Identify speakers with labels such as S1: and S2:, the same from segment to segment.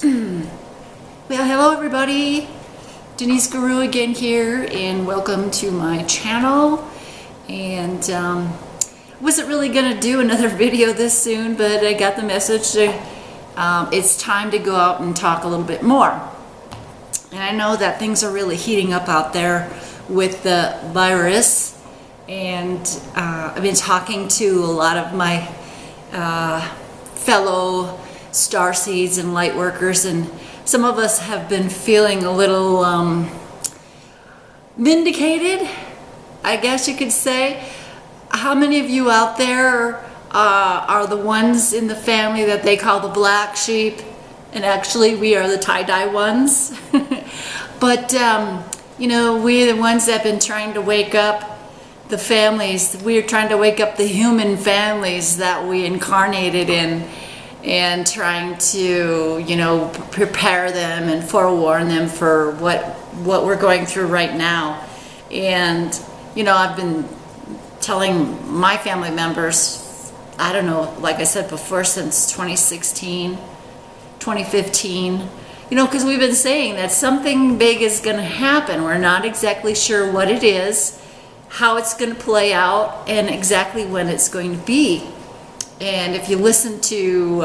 S1: Well, hello everybody. Denise Guru again here, and welcome to my channel. And wasn't really gonna do another video this soon, but I got the message that it's time to go out and talk a little bit more. And I know that things are really heating up out there with the virus, and I've been talking to a lot of my fellow starseeds and light workers, and some of us have been feeling a little vindicated, I guess you could say. How many of you out there are the ones in the family that they call the black sheep, and actually we are the tie-dye ones? But you know, we're the ones that have been trying to wake up the families. We're trying to wake up the human families that we incarnated in, and trying to, you know, prepare them and forewarn them for what we're going through right now. And you know, I've been telling my family members, I don't know, like I said before, since 2016, 2015, you know, because we've been saying that something big is going to happen. We're not exactly sure what it is, how it's going to play out, and exactly when it's going to be. And if you listen to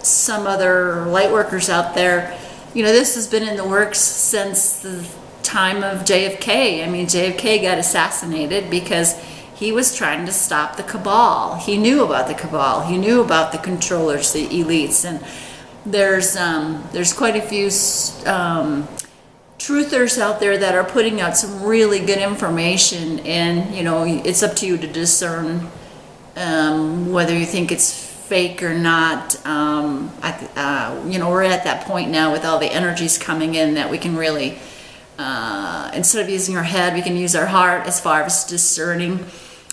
S1: some other light workers out there, you know, this has been in the works since the time of JFK. I mean, JFK got assassinated because he was trying to stop the cabal. He knew about the cabal. He knew about the controllers, the elites. And there's quite a few truthers out there that are putting out some really good information. And, you know, it's up to you to discern whether you think it's fake or not. You know, we're at that point now with all the energies coming in that we can really, instead of using our head, we can use our heart as far as discerning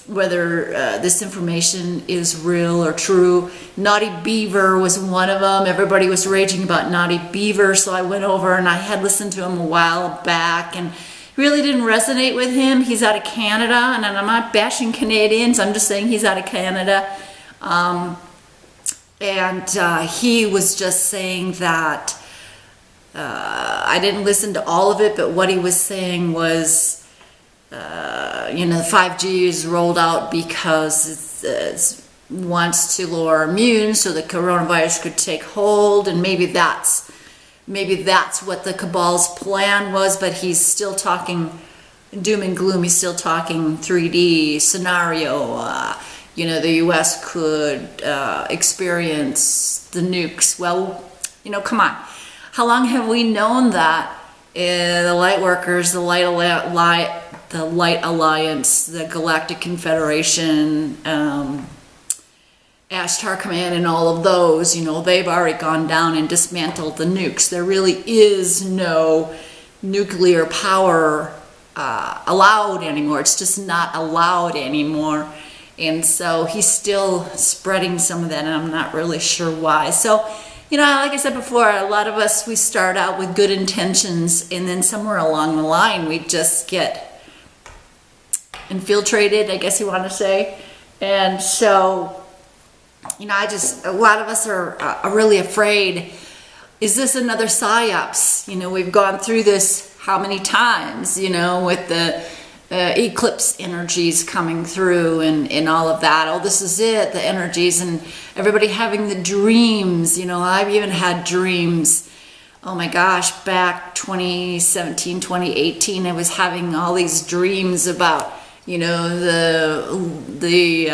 S1: whether this information is real or true. Naughty Beaver was one of them. Everybody was raging about Naughty Beaver, so I went over and I had listened to him a while back, and really didn't resonate with him. He's out of Canada, and I'm not bashing Canadians, I'm just saying he's out of Canada. And he was just saying that, I didn't listen to all of it, but what he was saying was, you know, 5G is rolled out because it wants to lower our immune so the coronavirus could take hold, and maybe that's what the cabal's plan was. But he's still talking doom and gloom. He's still talking 3D scenario. You know, the US could experience the nukes. Well, you know, come on. How long have we known that? The light workers, the Light Alliance, the Galactic Confederation, Ashtar Command, and all of those, you know, they've already gone down and dismantled the nukes. There really is no nuclear power allowed anymore. It's just not allowed anymore. And so he's still spreading some of that, and I'm not really sure why. So, you know, like I said before, a lot of us, we start out with good intentions, and then somewhere along the line we just get infiltrated, I guess you want to say. And so, you know, a lot of us are really afraid. Is this another psyops? You know, we've gone through this how many times, you know, with the eclipse energies coming through and all of that. Oh, this is it, the energies, and everybody having the dreams. You know, I've even had dreams, oh my gosh, back 2017, 2018, I was having all these dreams about, you know, the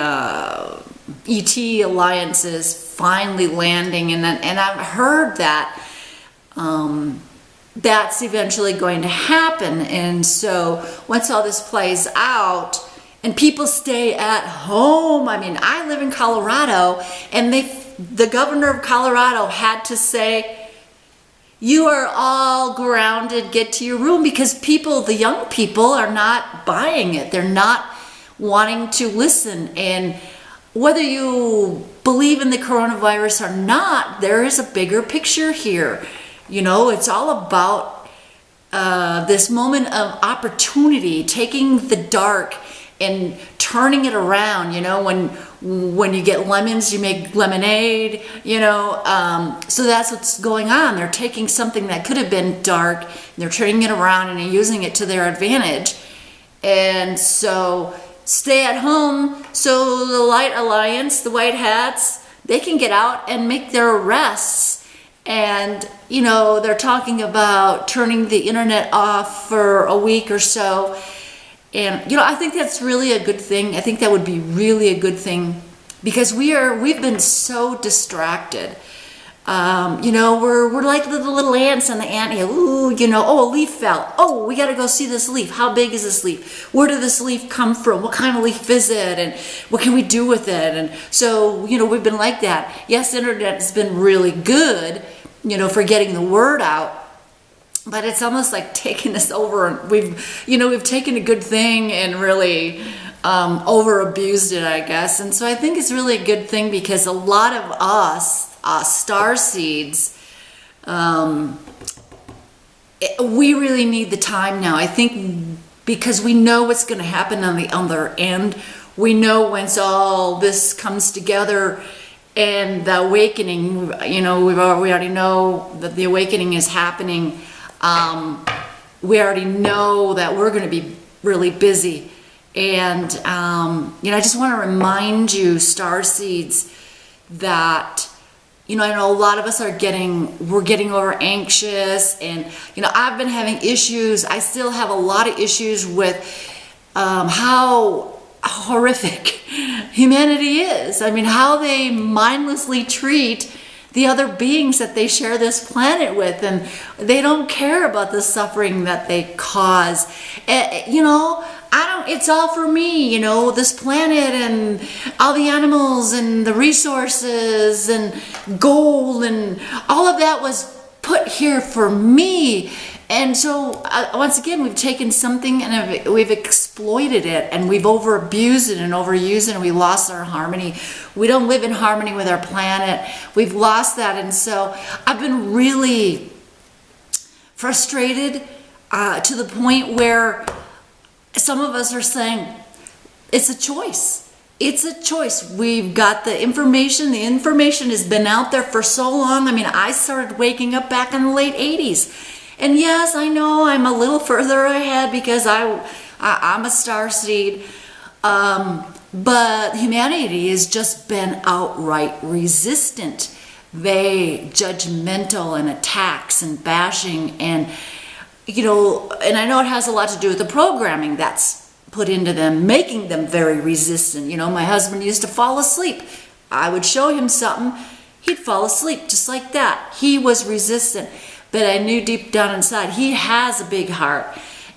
S1: ET alliances finally landing, and I've heard that that's eventually going to happen. And so once all this plays out and people stay at home, I mean, I live in Colorado, and the governor of Colorado had to say, you are all grounded, get to your room, because people, the young people, are not buying it. They're not wanting to listen. And whether you believe in the coronavirus or not, there is a bigger picture here. You know, it's all about this moment of opportunity, taking the dark and turning it around. You know, when you get lemons, you make lemonade, you know. So that's what's going on. They're taking something that could have been dark, and they're turning it around and using it to their advantage. And so stay at home, so the Light Alliance, the White Hats, they can get out and make their arrests. And, you know, they're talking about turning the internet off for a week or so. And, you know, I think that's really a good thing. I think that would be really a good thing, because we've been so distracted. You know, we're like the little ants on the anthill. Ooh, you know, oh, a leaf fell. Oh, we got to go see this leaf. How big is this leaf? Where did this leaf come from? What kind of leaf is it? And what can we do with it? And so, you know, we've been like that. Yes, the internet has been really good, you know, for getting the word out. But it's almost like taking us over, and we've taken a good thing and really over abused it, I guess. And so I think it's really a good thing, because a lot of us, star seeds, we really need the time now. I think because we know what's going to happen on the other end. We know once all this comes together and the awakening, you know, we already know that the awakening is happening. We already know that we're going to be really busy. And, you know, I just want to remind you, star seeds, that, you know, I know a lot of us we're getting over anxious, and, you know, I've been having issues. I still have a lot of issues with how horrific humanity is. I mean, how they mindlessly treat the other beings that they share this planet with, and they don't care about the suffering that they cause. You know, it's all for me, you know, this planet and all the animals and the resources and gold and all of that was put here for me. And so once again, we've taken something and we've exploited it, and we've over abused it and overused it, and we lost our harmony. We don't live in harmony with our planet. We've lost that. And so I've been really frustrated to the point where some of us are saying, it's a choice. It's a choice. We've got the information. The information has been out there for so long. I mean, I started waking up back in the late 80s. And yes, I know I'm a little further ahead because I'm a star seed. But humanity has just been outright resistant. They judgmental and attacks and bashing, and, you know, and I know it has a lot to do with the programming that's put into them, making them very resistant. You know, my husband used to fall asleep. I would show him something, he'd fall asleep just like that. He was resistant. But I knew deep down inside, he has a big heart.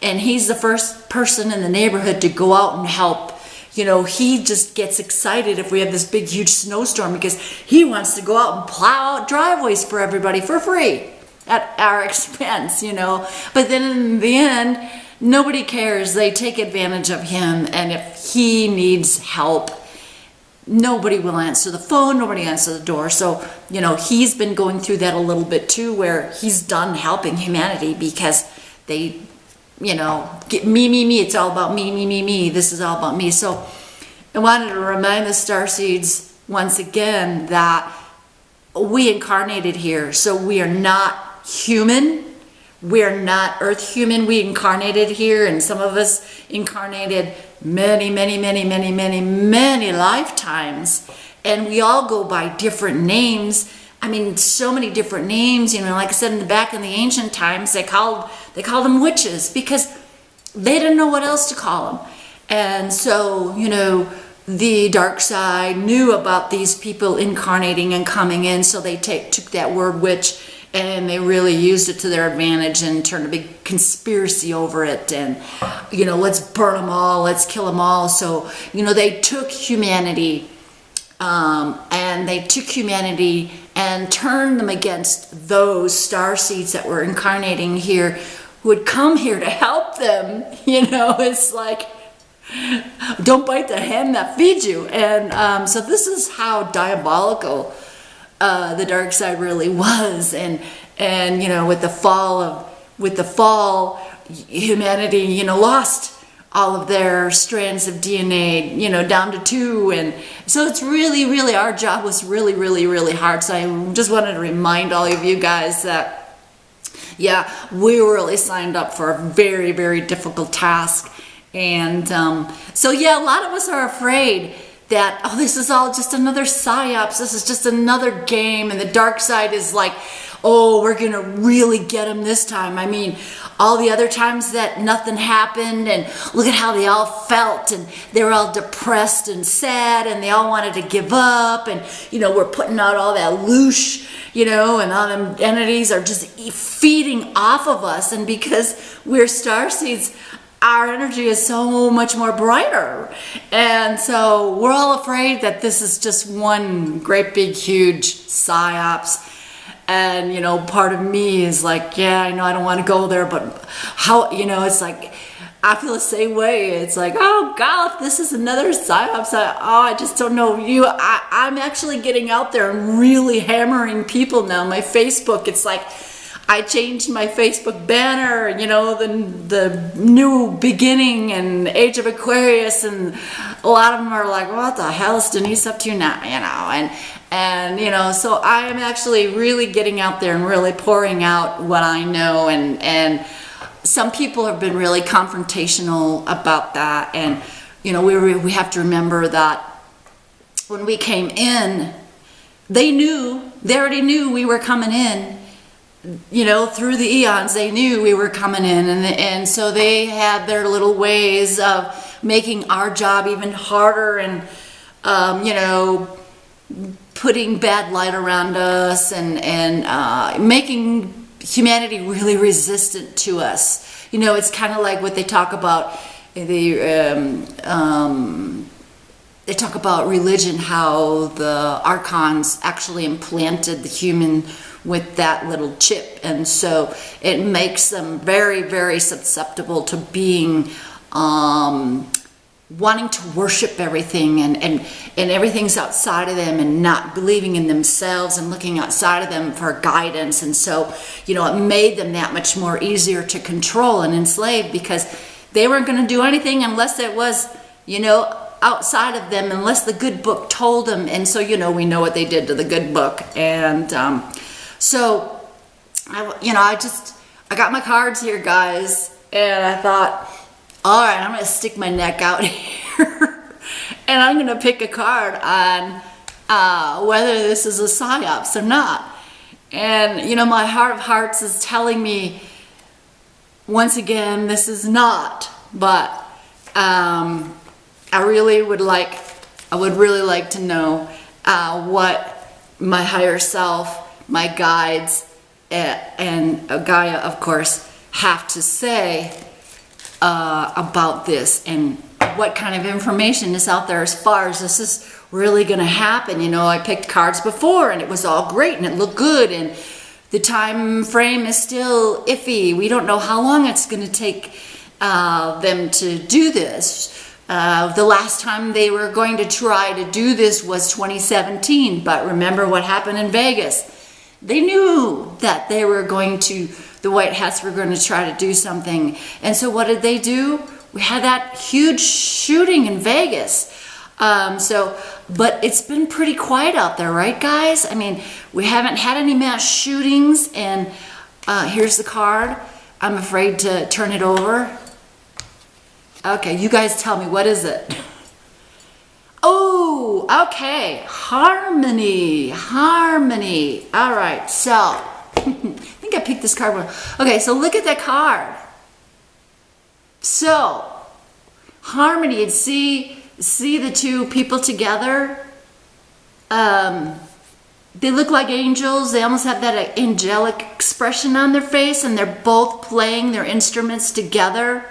S1: And he's the first person in the neighborhood to go out and help. You know, he just gets excited if we have this big, huge snowstorm, because he wants to go out and plow out driveways for everybody for free at our expense, you know. But then in the end, nobody cares. They take advantage of him. And if he needs help, nobody will answer the phone, nobody answers the door. So, you know, he's been going through that a little bit too, where he's done helping humanity because they, you know, get me, it's all about me, this is all about me. So I wanted to remind the starseeds once again that we incarnated here, so we are not human. We're not earth human. We incarnated here, and some of us incarnated many lifetimes, and we all go by different names. I mean, so many different names, you know. Like I said, back in the ancient times, they called them witches because they didn't know what else to call them. And so, you know, the dark side knew about these people incarnating and coming in, so they took that word witch and they really used it to their advantage and turned a big conspiracy over it. And, you know, let's burn them all, let's kill them all. So, you know, they took humanity and turned them against those star seeds that were incarnating here, who would come here to help them. You know, it's like, don't bite the hand that feeds you. And so this is how diabolical the dark side really was. And you know, with the fall, humanity, you know, lost all of their strands of DNA, you know, down to 2. And so it's really, really, our job was really, really, really hard. So I just wanted to remind all of you guys that, yeah, we were really signed up for a very, very difficult task. And so, yeah, a lot of us are afraid that, oh, this is all just another psyops. This is just another game. And the dark side is like, oh, we're going to really get them this time. I mean, all the other times that nothing happened, and look at how they all felt, and they were all depressed and sad, and they all wanted to give up, and, you know, we're putting out all that loosh, you know, and all them entities are just feeding off of us. And because we're starseeds, our energy is so much more brighter. And so we're all afraid that this is just one great big huge psyops. And, you know, part of me is like, yeah, I know I don't want to go there, but how, you know, it's like, I feel the same way. It's like, oh God, if this is another psyops, I just don't know. I'm actually getting out there and really hammering people now. My Facebook, it's like, I changed my Facebook banner, you know, the new beginning and age of Aquarius, and a lot of them are like, what the hell is Denise up to now, you know, and you know, so I am actually really getting out there and really pouring out what I know, and some people have been really confrontational about that. And you know, we have to remember that when we came in, they already knew we were coming in. You know, through the eons, they knew we were coming in, and so they had their little ways of making our job even harder, and you know, putting bad light around us, and making humanity really resistant to us. You know, it's kind of like what they talk about. They talk about religion, how the archons actually implanted the human with that little chip, and so it makes them very, very susceptible to being wanting to worship everything, and everything's outside of them, and not believing in themselves and looking outside of them for guidance. And so, you know, it made them that much more easier to control and enslave, because they weren't going to do anything unless it was, you know, outside of them, unless the good book told them. And so, you know, we know what they did to the good book. And so, I got my cards here, guys, and I thought, all right, I'm going to stick my neck out here, and I'm going to pick a card on whether this is a psyops or not. And, you know, my heart of hearts is telling me, once again, this is not, but I would really like to know what my higher self, my guides, and Gaia, of course, have to say about this, and what kind of information is out there as far as this is really going to happen. You know, I picked cards before, and it was all great, and it looked good, and the time frame is still iffy. We don't know how long it's going to take them to do this. The last time they were going to try to do this was 2017, but remember what happened in Vegas. They knew that they were going to, the White Hats were going to try to do something. And so what did they do? We had that huge shooting in Vegas. But it's been pretty quiet out there, right, guys? I mean, we haven't had any mass shootings, and here's the card. I'm afraid to turn it over. Okay, you guys tell me, what is it? Oh, okay, harmony. All right, so I think I picked this card one. Okay, so look at that card. So harmony, and see the two people together. They look like angels. They almost have that angelic expression on their face, and they're both playing their instruments together,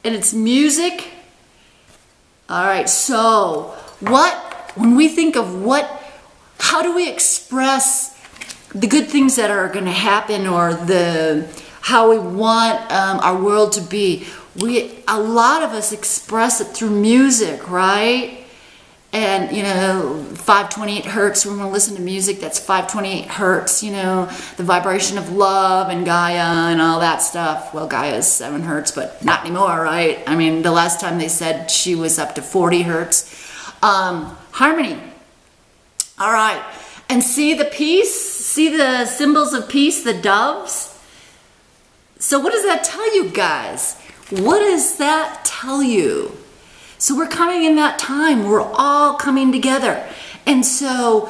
S1: and it's music. All right, so when we think of how do we express the good things that are going to happen, or how we want our world to be? A lot of us express it through music, right? And, you know, 528 hertz, we want to listen to music that's 528 hertz, you know, the vibration of love and Gaia and all that stuff. Well, Gaia is 7 hertz, but not anymore, right? I mean, the last time they said she was up to 40 hertz. Harmony. All right. And see the peace? See the symbols of peace, the doves? So what does that tell you guys? What does that tell you? So we're coming in that time. We're all coming together. And so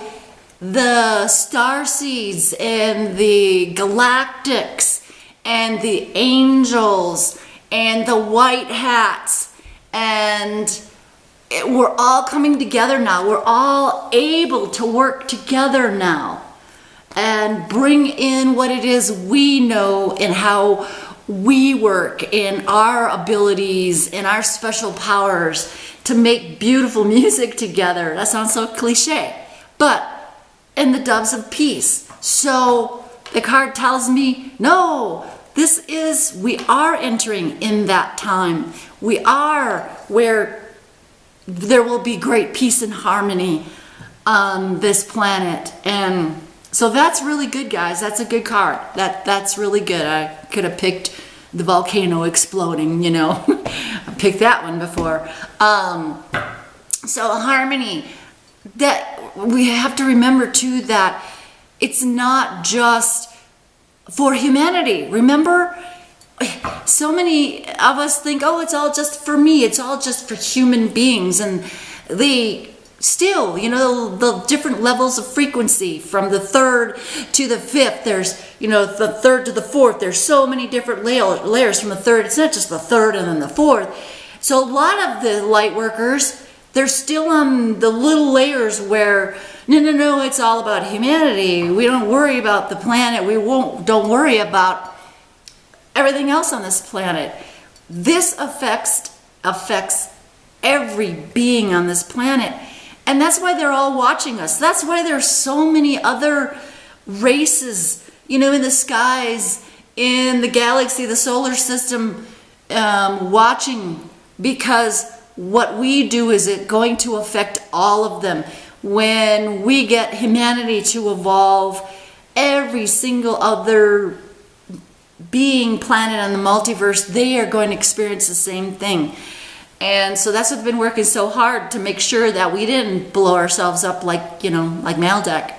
S1: the starseeds and the galactics and the angels and the white hats, and we're all coming together now. We're all able to work together now and bring in what it is we know and how we work in our abilities and our special powers to make beautiful music together. That sounds so cliche, but in the doves of peace. So the card tells me, no, we are entering in that time. We are where there will be great peace and harmony on this planet. And so that's really good, guys. That's a good card. That's really good. I could have picked the volcano exploding, you know. I picked that one before. So harmony, that we have to remember too that it's not just for humanity. Remember, so many of us think, oh, it's all just for me. It's all just for human beings. And still, you know, the different levels of frequency from the 3rd to the 5th. There's, you know, the 3rd to the 4th. There's so many different layers from the 3rd. It's not just the 3rd and then the 4th. So a lot of the light workers, they're still on the little layers where, no, it's all about humanity. We don't worry about the planet. Don't worry about everything else on this planet. This affects every being on this planet. And that's why they're all watching us. That's why there's so many other races, you know, in the skies, in the galaxy, the solar system, watching, because what we do is going to affect all of them. When we get humanity to evolve, every single other being, planet on the multiverse, they are going to experience the same thing. And so that's what's been working so hard to make sure that we didn't blow ourselves up like, you know, like Maldeck.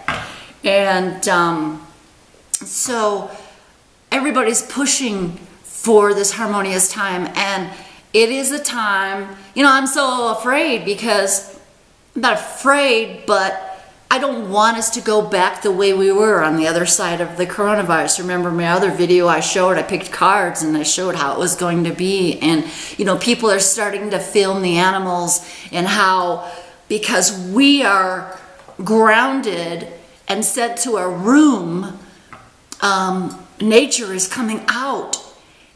S1: And so everybody's pushing for this harmonious time. And it is a time, you know, I'm so afraid because, I'm not afraid, but I don't want us to go back the way we were on the other side of the coronavirus. Remember my other video I picked cards and I showed how it was going to be. And, you know, people are starting to film the animals and how, because we are grounded and sent to a room, nature is coming out.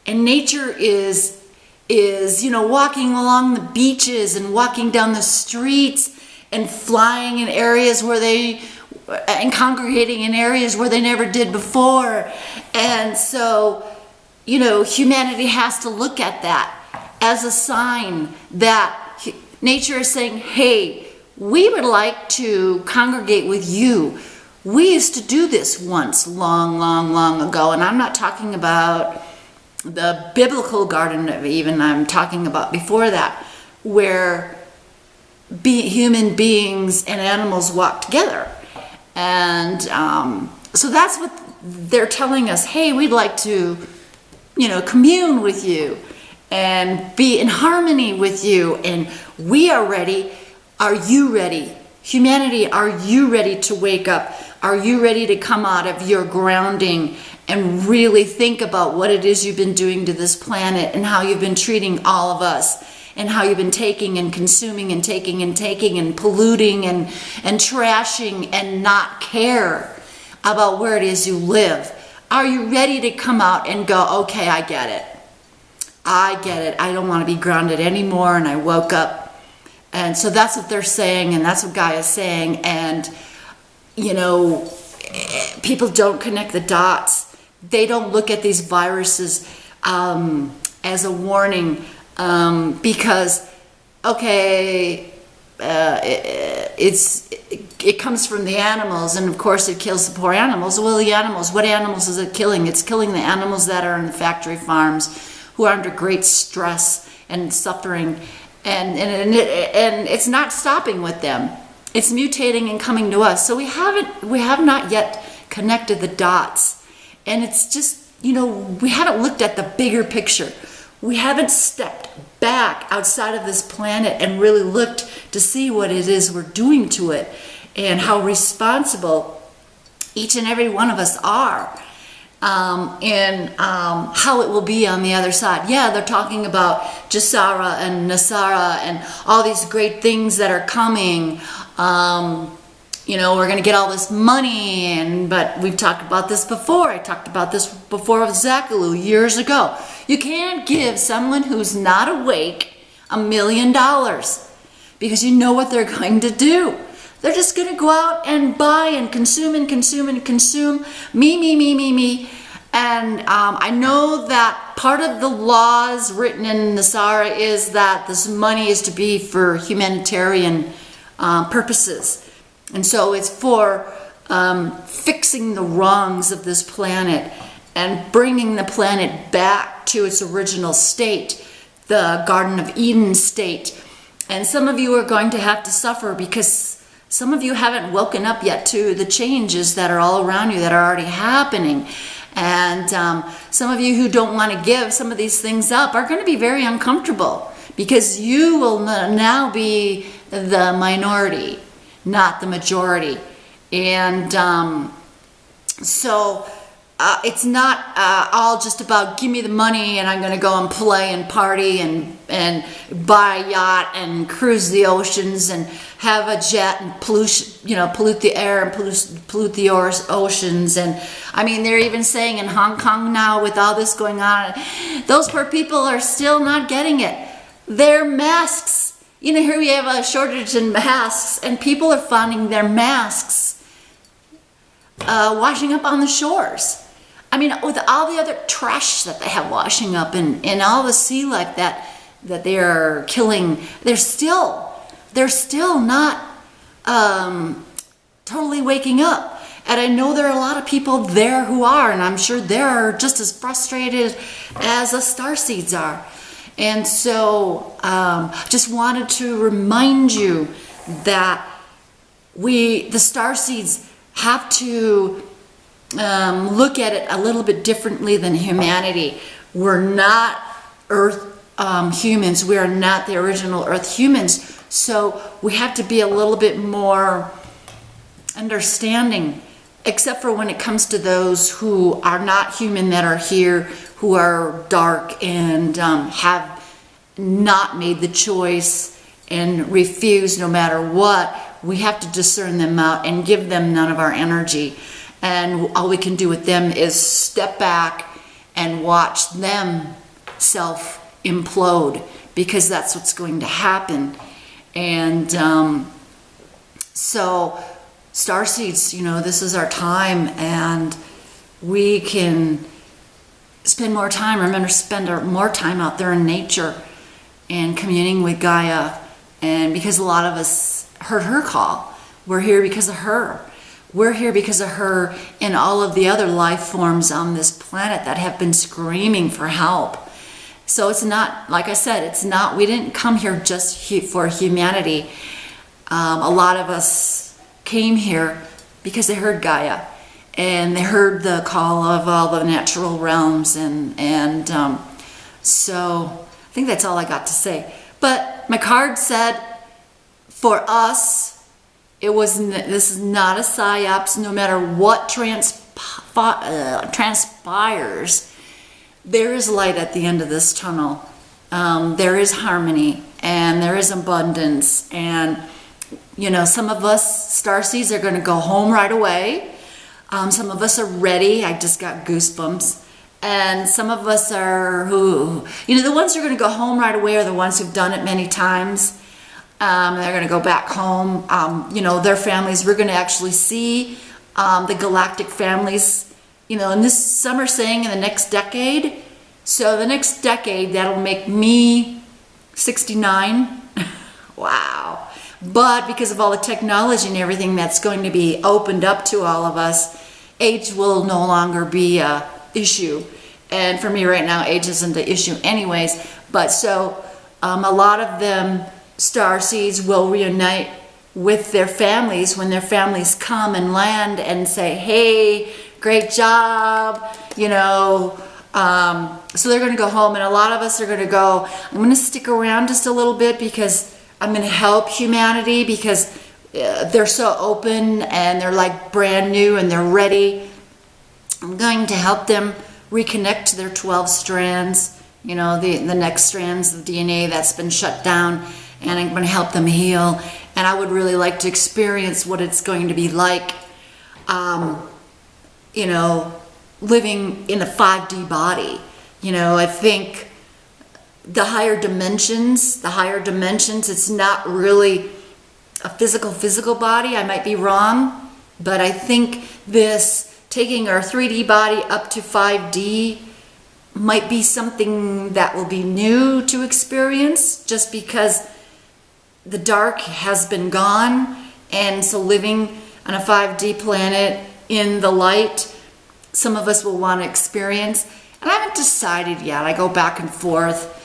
S1: And nature is, you know, walking along the beaches and walking down the streets and flying in areas and congregating in areas where they never did before. And so, you know, humanity has to look at that as a sign that nature is saying, hey, we would like to congregate with you. We used to do this once long ago. And I'm not talking about the biblical Garden of Eden. I'm talking about before that, where human beings and animals walk together. And so that's what they're telling us. Hey, we'd like to, you know, commune with you and be in harmony with you. And we are ready. Are you ready? Humanity, are you ready to wake up? Are you ready to come out of your grounding and really think about what it is you've been doing to this planet and how you've been treating all of us? And how you've been taking and consuming and taking and polluting and trashing and not care about where it is you live. Are you ready to come out and go, okay, I get it. I don't want to be grounded anymore, and I woke up. And so that's what they're saying, and that's what Gaia's saying. And, you know, people don't connect the dots. They don't look at these viruses as a warning. Because, okay, it comes from the animals, and of course it kills the poor animals. Well, the animals, what animals is it killing? It's killing the animals that are in the factory farms, who are under great stress and suffering, and it's not stopping with them. It's mutating and coming to us. So we have not yet connected the dots, and it's just, you know, we haven't looked at the bigger picture. We haven't stepped back outside of this planet and really looked to see what it is we're doing to it, and how responsible each and every one of us are, and how it will be on the other side. Yeah, they're talking about Jasara and Nasara and all these great things that are coming. You know, we're going to get all this money, but we've talked about this before. I talked about this before with Zakalu years ago. You can't give someone who's not awake $1 million, because you know what they're going to do. They're just going to go out and buy and consume and consume and consume. Me. And I know that part of the laws written in Nasara is that this money is to be for humanitarian purposes. And so it's for fixing the wrongs of this planet and bringing the planet back to its original state, the Garden of Eden state. And some of you are going to have to suffer, because some of you haven't woken up yet to the changes that are all around you that are already happening. And some of you who don't want to give some of these things up are going to be very uncomfortable, because you will now be the minority, not the majority. And so it's not all just about give me the money and I'm going to go and play and party and buy a yacht and cruise the oceans and have a jet and pollute the air and pollute the oceans. And I mean, they're even saying in Hong Kong now, with all this going on, those poor people are still not getting it. Their masks, you know, here we have a shortage in masks, and people are finding their masks washing up on the shores. I mean, with all the other trash that they have washing up and all the sea life that they are killing, they're still not totally waking up. And I know there are a lot of people there who are, and I'm sure they're just as frustrated as us starseeds are. And so just wanted to remind you that the starseeds have to look at it a little bit differently than humanity. We're not Earth humans. We are not the original Earth humans. So we have to be a little bit more understanding, except for when it comes to those who are not human, that are here, who are dark and have not made the choice and refuse no matter what. We have to discern them out and give them none of our energy. And all we can do with them is step back and watch them self-implode, because that's what's going to happen. And so starseeds, you know, this is our time, and we can spend more time, more time out there in nature and communing with Gaia. And because a lot of us heard her call, we're here because of her. We're here because of her and all of the other life forms on this planet that have been screaming for help. So it's not, like I said, it's not, we didn't come here just for humanity. A lot of us came here because they heard Gaia, and they heard the call of all the natural realms, and so I think that's all I got to say. But my card said, for us, this is not a psyops. No matter what transpires, there is light at the end of this tunnel. There is harmony, and there is abundance. And, you know, some of us starseeds are going to go home right away. Some of us are ready. I just got goosebumps. And some of us are the ones who are going to go home right away are the ones who've done it many times. They're going to go back home. Their families. We're going to actually see the galactic families, in this summer saying in the next decade. So the next decade, that'll make me 69. Wow. But because of all the technology and everything that's going to be opened up to all of us, age will no longer be a issue. And for me right now, age isn't an issue anyways. But so a lot of them, starseeds, will reunite with their families when their families come and land and say, hey, great job, you know. So they're going to go home, and a lot of us are going to go, I'm going to stick around just a little bit because I'm going to help humanity, because they're so open and they're like brand new and they're ready. I'm going to help them reconnect to their 12 strands, you know, the next strands of DNA that's been shut down, and I'm going to help them heal. And I would really like to experience what it's going to be like, you know, living in a 5D body. You know, I think the higher dimensions, it's not really a physical body. I might be wrong, but I think this taking our 3D body up to 5D might be something that will be new to experience, just because the dark has been gone, and so living on a 5D planet in the light, some of us will want to experience. And I haven't decided yet. I go back and forth.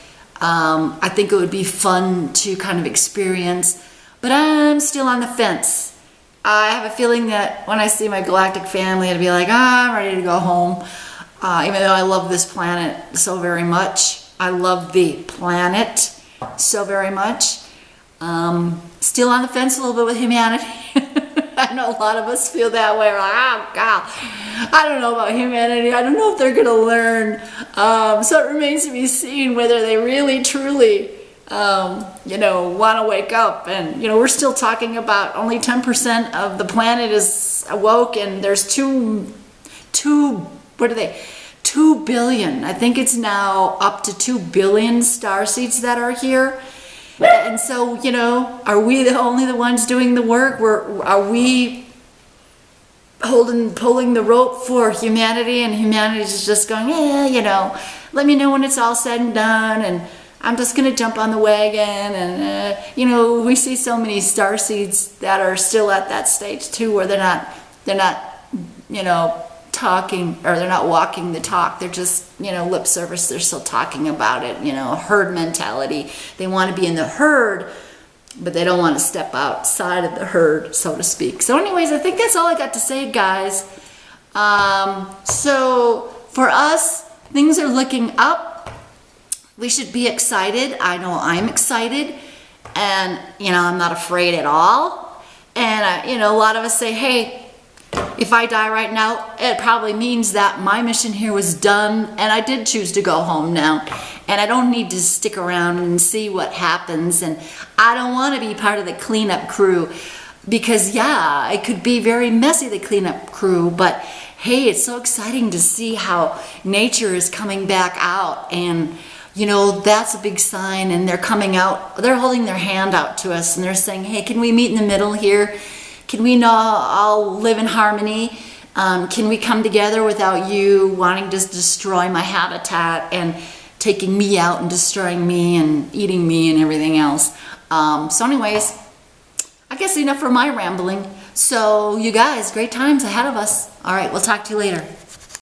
S1: I think it would be fun to kind of experience, but I'm still on the fence. I have a feeling that when I see my galactic family, I'd be like, I'm ready to go home. Even though I love this planet so very much. I love the planet so very much. Still on the fence a little bit with humanity. I know a lot of us feel that way. We're like, oh God, I don't know about humanity. I don't know if they're going to learn. So it remains to be seen whether they really, truly, you know, want to wake up. And, you know, we're still talking about only 10% of the planet is awoke, and there's 2 billion. I think it's now up to 2 billion starseeds that are here. And so, you know, are we the only the ones doing the work? Are we pulling the rope for humanity, and humanity is just going, yeah, you know, let me know when it's all said and done, and I'm just going to jump on the wagon. And, you know, we see so many starseeds that are still at that stage too, where they're not, you know, talking, or they're not walking the talk. They're just, you know, lip service. They're still talking about it, you know, herd mentality. They want to be in the herd, but they don't want to step outside of the herd, so to speak. So anyways, I think that's all I got to say, guys. So for us, things are looking up. We should be excited. I know I'm excited, and, you know, I'm not afraid at all. And, you know, a lot of us say, hey, if I die right now, it probably means that my mission here was done, and I did choose to go home now, and I don't need to stick around and see what happens, and I don't want to be part of the cleanup crew, because yeah, it could be very messy, the cleanup crew, but hey, it's so exciting to see how nature is coming back out, and you know, that's a big sign, and they're coming out, they're holding their hand out to us, and they're saying, hey, can we meet in the middle here? Can we all live in harmony? Can we come together without you wanting to destroy my habitat and taking me out and destroying me and eating me and everything else? So anyways, I guess enough for my rambling. So you guys, great times ahead of us. All right, we'll talk to you later.